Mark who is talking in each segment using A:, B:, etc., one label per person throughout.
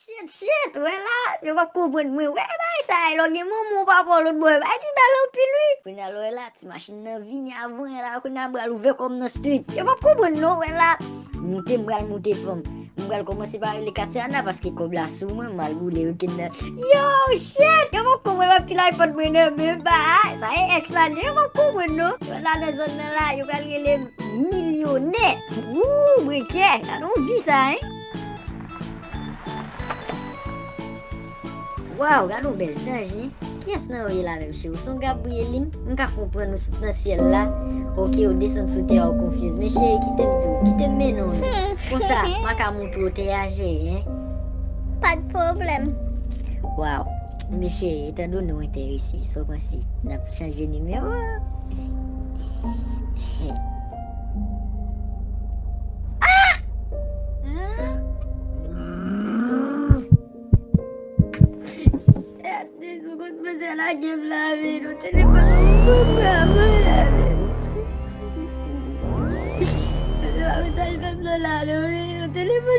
A: Shit, wè la, yo pa kompren mwen, wè bay sa, lo gen moun pa pou l'autre boy, bay ki balon pi lui. Kwenye lo wè la, ti machine nan vini avon la, kwenye bral ouve kom nan street. Yo pa kompren nou, wè la. Monte fom. Mbral komanse pa le Katiana, paske kob la sou mwen, mal boule wè ken nan. Yo, shit, yo pa kompren wè pil iPod mwen nan mwen ba, sa e ex la, yo pa kompren nou. Yo la nan zon nan la, yo kal gele milyonè. Breke, anon vi sa, Wow, gado bel saj, Ki es nan oye la menm che ou? Son Gabrielim? Nka kompren nou sot nan siel la. Ok, ou desen sou te ou confuse. Me che, ki tem di ou? Ki tem menon? Kon sa, maka montrou te age,
B: Pas de problème.
A: Wow. Me che, etan do nou interesi. So kon si, nan pou chanje numero. La game la vie, le téléphone le téléphone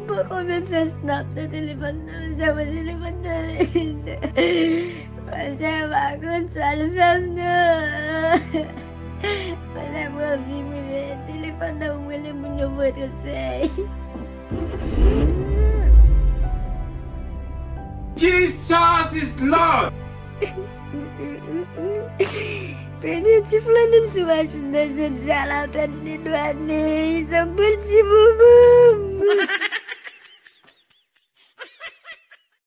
A: beaucoup me fait snap le téléphone c'est mon téléphone c'est ma console femme c'est moi vie le téléphone là où le nouveau transfert
C: Jesus is Lord!
A: Peine ti flanem sou machine de je dis à la peine de douane, ils sont petits boubou.